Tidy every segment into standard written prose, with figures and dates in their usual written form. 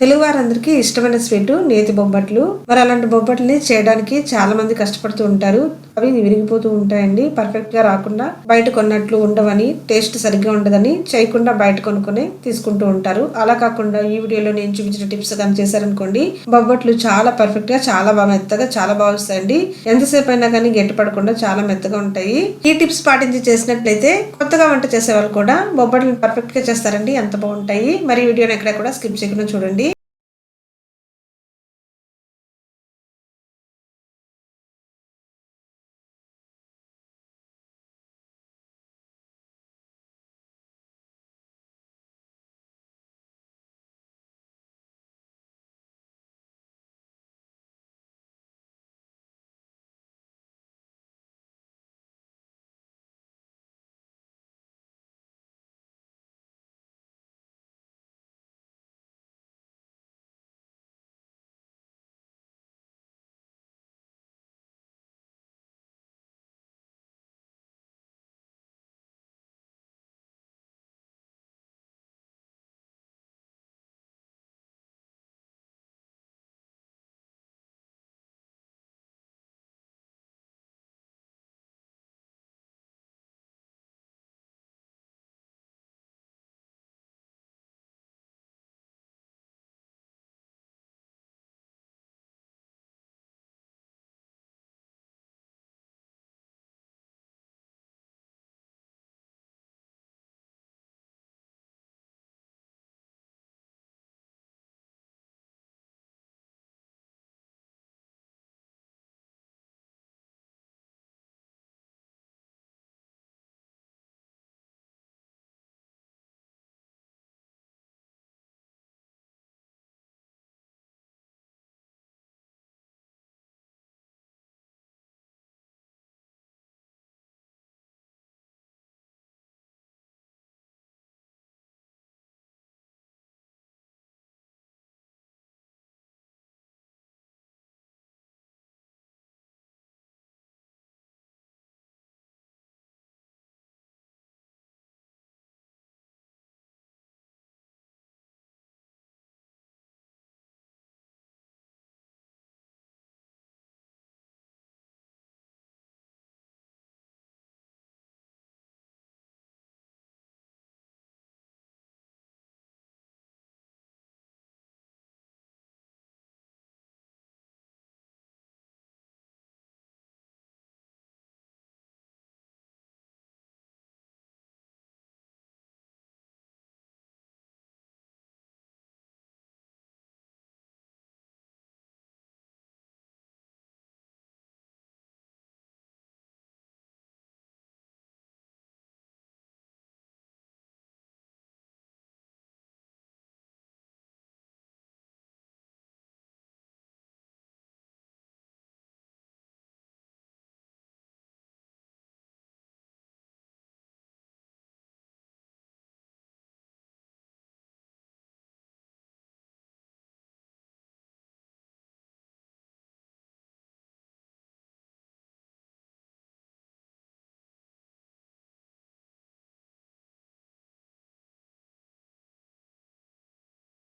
తెలుగు వారందరికీ ఇష్టమైన స్వీటు నేతి బొబ్బట్లు. మరి అలాంటి బొబ్బట్లని చేయడానికి చాలా మంది కష్టపడుతూ ఉంటారు. అవి విరిగిపోతూ ఉంటాయండి. పర్ఫెక్ట్ గా రాకుండా బయట కొన్నట్లు ఉండవని, టేస్ట్ సరిగ్గా ఉండదని చేయకుండా బయట కొనుక్కొని తీసుకుంటూ ఉంటారు. అలా కాకుండా ఈ వీడియోలో నేను చూపించిన టిప్స్ కానీ చేశారనుకోండి, బొబ్బట్లు చాలా పర్ఫెక్ట్ గా, చాలా బాగా మెత్తగా, చాలా బాగా వస్తాయండి. ఎంతసేపు అయినా కానీ గట్టి పడకుండా చాలా మెత్తగా ఉంటాయి. ఈ టిప్స్ పాటించి చేసినట్లయితే కొత్తగా వంట చేసే వాళ్ళు కూడా బొబ్బట్లను పర్ఫెక్ట్ గా చేస్తారండి. ఎంత బాగుంటాయి. మరి ఈ వీడియోని ఎక్కడ కూడా స్కిప్ చేయకుండా చూడండి.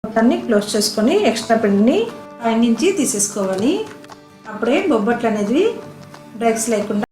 మొత్తాన్ని క్లోజ్ చేసుకొని ఎక్స్ట్రా పిండిని పైన నుంచి తీసేసుకోవాలి. అప్పుడే బొబ్బట్లు అనేది బ్రేక్స్ లేకుండా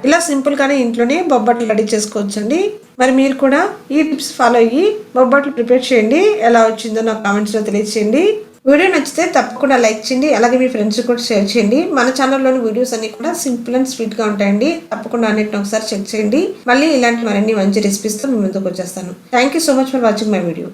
ఇలా సింపుల్గానే ఇంట్లోనే బొబ్బట్లు రెడీ చేసుకోవచ్చండి. మరి మీరు కూడా ఈ టిప్స్ ఫాలో అయ్యి బొబ్బట్లు ప్రిపేర్ చేయండి. ఎలా వచ్చిందో నాకు కామెంట్స్లో తెలియచేయండి. వీడియో నచ్చితే తప్పకుండా లైక్ చేయండి. అలాగే మీ ఫ్రెండ్స్ కూడా షేర్ చేయండి. మన ఛానల్లోని వీడియోస్ అన్ని కూడా సింపుల్ అండ్ స్వీట్గా ఉంటాయండి. తప్పకుండా అన్నిటిని ఒకసారి చెక్ చేయండి. మళ్ళీ ఇలాంటి మరిన్ని మంచి రెసిపీస్తో మీ ముందుకు వచ్చేస్తాను. Thank you so much for watching my video.